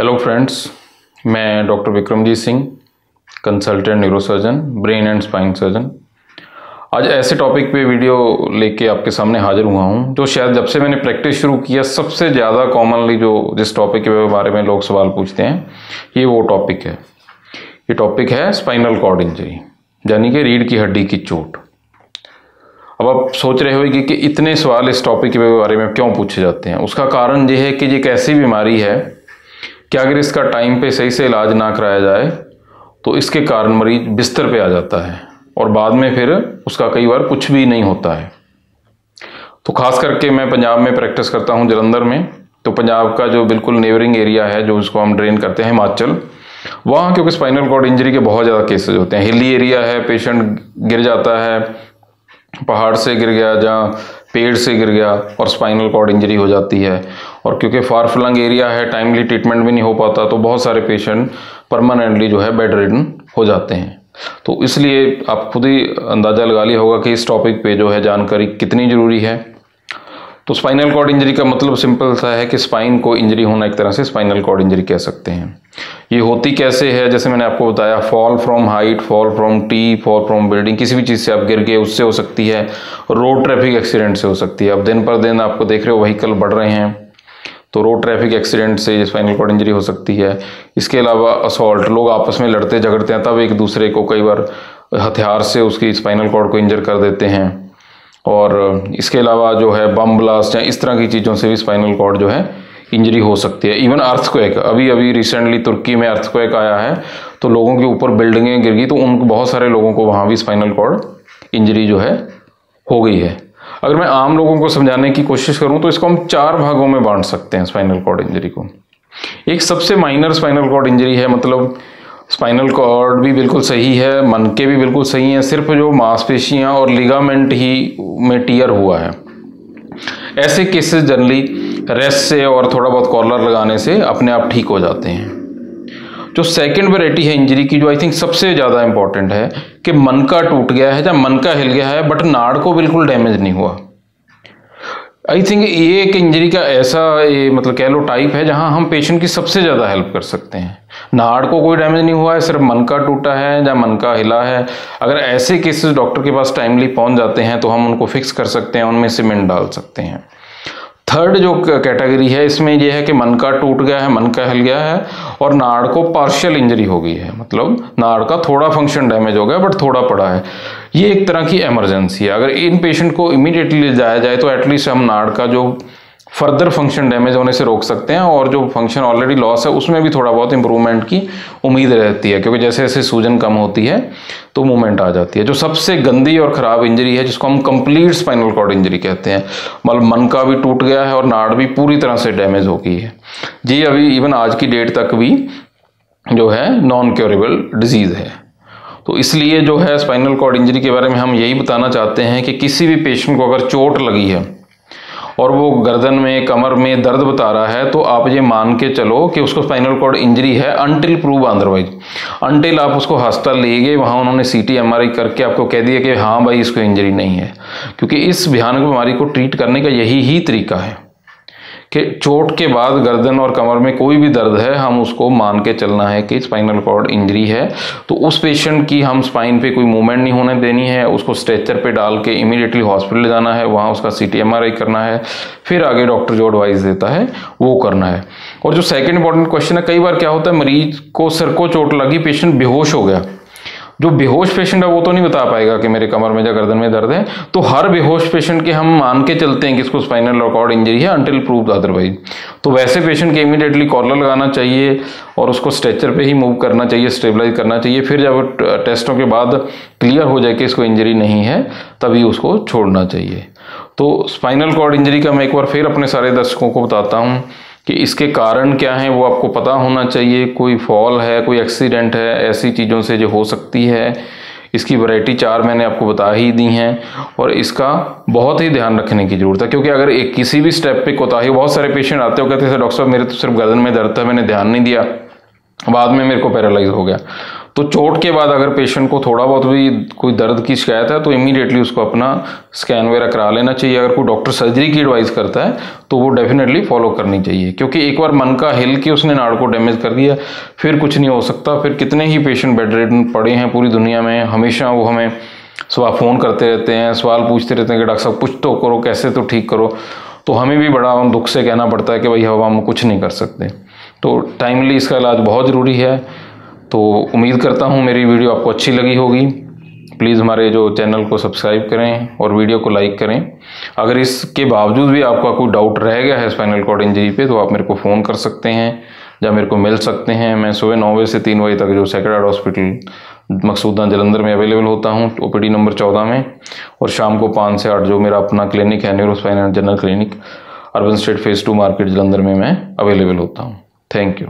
Hello friends, मैं doctor Vikramjit Singh, consultant neurosurgeon, brain and spine surgeon. आज ऐसे टॉपिक पे वीडियो लेके आपके सामने हाजिर हुआ हूँ जो शायद जब से मैंने प्रैक्टिस शुरू किया सबसे ज़्यादा कॉमनली जिस टॉपिक के बारे में लोग सवाल पूछते हैं, ये वो टॉपिक है। ये टॉपिक है स्पाइनल कॉर्ड इंजरी, यानी कि रीढ़ की हड्डी की चोट। अब आप सोच रहे होंगे कि इतने सवाल इस टॉपिक के बारे में क्यों पूछे जाते हैं। उसका कारण ये है कि ये एक ऐसी बीमारी है कि अगर इसका टाइम पे सही से इलाज ना कराया जाए तो इसके कारण मरीज बिस्तर पे आ जाता है और बाद में फिर उसका कई बार कुछ भी नहीं होता है। तो खास करके मैं पंजाब में प्रैक्टिस करता हूँ, जलंधर में। तो पंजाब का जो बिल्कुल नेबरिंग एरिया है, जो इसको हम ड्रेन करते हैं, हिमाचल, वहाँ क्योंकि स्पाइनल कॉर्ड इंजरी के बहुत ज़्यादा केसेज होते हैं। हिली एरिया है, पेशेंट गिर जाता है, पहाड़ से गिर गया, जहाँ पेड़ से गिर गया और स्पाइनल कॉर्ड इंजरी हो जाती है। और क्योंकि फार फ्लंग एरिया है, टाइमली ट्रीटमेंट भी नहीं हो पाता, तो बहुत सारे पेशेंट परमानेंटली जो है बेड रिडन हो जाते हैं। तो इसलिए आप खुद ही अंदाज़ा लगा लिया होगा कि इस टॉपिक पे जो है जानकारी कितनी ज़रूरी है। तो स्पाइनल कॉर्ड इंजरी का मतलब सिंपल सा है कि स्पाइन को इंजरी होना, एक तरह से स्पाइनल कॉर्ड इंजरी कह सकते हैं। ये होती कैसे है, जैसे मैंने आपको बताया, fall from height, fall from tree, fall from building, किसी भी चीज़ से आप गिर गए उससे हो सकती है। रोड ट्रैफिक एक्सीडेंट से हो सकती है। अब दिन पर दिन आपको देख रहे हो व्हीकल बढ़ रहे हैं, तो रोड ट्रैफिक एक्सीडेंट से स्पाइनल कॉर्ड इंजरी हो सकती है। इसके अलावा असॉल्ट, लोग आपस में लड़ते झगड़ते हैं, तब एक दूसरे को कई बार हथियार से उसकी स्पाइनल कॉर्ड को इंजर कर देते हैं। और इसके अलावा जो है बम ब्लास्ट या इस तरह की चीज़ों से भी स्पाइनल कॉर्ड जो है इंजरी हो सकती है। इवन अर्थक्वेक, अभी रिसेंटली तुर्की में अर्थक्वेक आया है, तो लोगों के ऊपर बिल्डिंगें गिर गई, तो उनको बहुत सारे लोगों को वहाँ भी स्पाइनल कॉर्ड इंजरी जो है हो गई है। अगर मैं आम लोगों को समझाने की कोशिश करूं तो इसको हम 4 भागों में बांट सकते हैं स्पाइनल कॉर्ड इंजरी को। एक सबसे माइनर स्पाइनल कॉर्ड इंजरी है, मतलब स्पाइनल कॉर्ड भी बिल्कुल सही है, मनके भी बिल्कुल सही हैं, सिर्फ जो मांसपेशियां और लिगामेंट ही में टियर हुआ है। ऐसे केसेस जनरली रेस्ट से और थोड़ा बहुत कॉलर लगाने से अपने आप ठीक हो जाते हैं। जो सेकंड वैरायटी है इंजरी की, जो आई थिंक सबसे ज़्यादा इंपॉर्टेंट है, कि मनका टूट गया है या मनका हिल गया है बट नाड़ को बिल्कुल डैमेज नहीं हुआ। आई थिंक ये एक इंजरी का ऐसा मतलब कह लो टाइप है जहां हम पेशेंट की सबसे ज़्यादा हेल्प कर सकते हैं। नाड़ को कोई डैमेज नहीं हुआ है, सिर्फ मनका टूटा है या मनका हिला है। अगर ऐसे केसेस डॉक्टर के पास टाइमली पहुंच जाते हैं तो हम उनको फिक्स कर सकते हैं, उनमें सीमेंट डाल सकते हैं। थर्ड जो कैटेगरी है, इसमें यह है कि मनका टूट गया है, मनका हिल गया है और नाड़ को पार्शियल इंजरी हो गई है, मतलब नाड़ का थोड़ा फंक्शन डैमेज हो गया बट थोड़ा पड़ा है। ये एक तरह की इमरजेंसी है। अगर इन पेशेंट को इमीडिएटली ले जाया जाए तो एटलीस्ट हम नाड़ का जो फर्दर फंक्शन डैमेज होने से रोक सकते हैं, और जो फंक्शन ऑलरेडी लॉस है उसमें भी थोड़ा बहुत इंप्रूवमेंट की उम्मीद रहती है, क्योंकि जैसे जैसे सूजन कम होती है तो मूवमेंट आ जाती है। जो सबसे गंदी और ख़राब इंजरी है, जिसको हम कंप्लीट स्पाइनल कॉर्ड इंजरी कहते हैं, मतलब मनका भी टूट गया है और नाड़ भी पूरी तरह से डैमेज हो गई है, जी अभी इवन आज की डेट तक भी जो है नॉन क्योरेबल डिजीज़ है। तो इसलिए जो है स्पाइनल कॉर्ड इंजरी के बारे में हम यही बताना चाहते हैं कि किसी भी पेशेंट को अगर चोट लगी है और वो गर्दन में, कमर में दर्द बता रहा है, तो आप ये मान के चलो कि उसको स्पाइनल कॉर्ड इंजरी है अनटिल प्रूव अदरवाइज। अनटिल आप उसको हॉस्पिटल ले गए, वहाँ उन्होंने CT MRI करके आपको कह दिया कि हाँ भाई इसको इंजरी नहीं है, क्योंकि इस भयानक बीमारी को ट्रीट करने का यही ही तरीका है कि चोट के बाद गर्दन और कमर में कोई भी दर्द है, हम उसको मान के चलना है कि स्पाइनल कॉर्ड इंजरी है। तो उस पेशेंट की हम स्पाइन पे कोई मूवमेंट नहीं होने देनी है, उसको स्ट्रेचर पे डाल के इमीडिएटली हॉस्पिटल ले जाना है, वहाँ उसका CT MRI करना है, फिर आगे डॉक्टर जो एडवाइस देता है वो करना है। और जो सेकेंड इंपॉर्टेंट क्वेश्चन है, कई बार क्या होता है मरीज को सिर को चोट लगी, पेशेंट बेहोश हो गया। जो बेहोश पेशेंट है वो तो नहीं बता पाएगा कि मेरे कमर में या गर्दन में दर्द है, तो हर बेहोश पेशेंट के हम मान के चलते हैं कि इसको स्पाइनल कॉर्ड इंजरी है अनटिल प्रूव्ड अदरवाइज। तो वैसे पेशेंट के इमीडिएटली कॉलर लगाना चाहिए और उसको स्ट्रेचर पे ही मूव करना चाहिए, स्टेबलाइज करना चाहिए। फिर जब टेस्टों के बाद क्लियर हो जाए कि इसको इंजरी नहीं है, तभी उसको छोड़ना चाहिए। तो स्पाइनल कॉर्ड इंजरी का मैं एक बार फिर अपने सारे दर्शकों को बताता हूँ कि इसके कारण क्या हैं, वो आपको पता होना चाहिए। कोई फॉल है, कोई एक्सीडेंट है, ऐसी चीज़ों से जो हो सकती है। इसकी वैरायटी 4 मैंने आपको बता ही दी हैं, और इसका बहुत ही ध्यान रखने की ज़रूरत है, क्योंकि अगर एक किसी भी स्टेप पे कोताही, बहुत सारे पेशेंट आते हो कहते हैं डॉक्टर साहब मेरे तो सिर्फ गर्दन में दर्द था, मैंने ध्यान नहीं दिया, बाद में मेरे को पैरालाइज हो गया। तो चोट के बाद अगर पेशेंट को थोड़ा बहुत भी कोई दर्द की शिकायत है तो इमीडिएटली उसको अपना स्कैन वगैरह करा लेना चाहिए। अगर कोई डॉक्टर सर्जरी की एडवाइस करता है तो वो डेफिनेटली फॉलो करनी चाहिए, क्योंकि एक बार मन का हिल के उसने नाड़ को डैमेज कर दिया फिर कुछ नहीं हो सकता। फिर कितने ही पेशेंट बेड रिडन पड़े हैं पूरी दुनिया में, हमेशा वो हमें सुबह फ़ोन करते रहते हैं, सवाल पूछते रहते हैं कि डॉक्टर साहब कुछ तो करो, कैसे तो ठीक करो। तो हमें भी बड़ा दुख से कहना पड़ता है कि भाई अब हम कुछ नहीं कर सकते। तो टाइमली इसका इलाज बहुत ज़रूरी है। तो उम्मीद करता हूँ मेरी वीडियो आपको अच्छी लगी होगी। प्लीज़ हमारे जो चैनल को सब्सक्राइब करें और वीडियो को लाइक करें। अगर इसके बावजूद भी आपका कोई डाउट रह गया है स्पाइनल कॉर्ड इंजरी पे तो आप मेरे को फ़ोन कर सकते हैं या मेरे को मिल सकते हैं। मैं सुबह 9 बजे से 3 बजे तक जो sacred heart hospital Maqsooda Jalandhar में अवेलेबल होता हूँ OPD नंबर 14 में, और शाम को 5 से 8 जो मेरा अपना क्लिनिक है neurospine and general clinic urban state phase 2 market Jalandhar में मैं अवेलेबल होता हूँ। Thank you.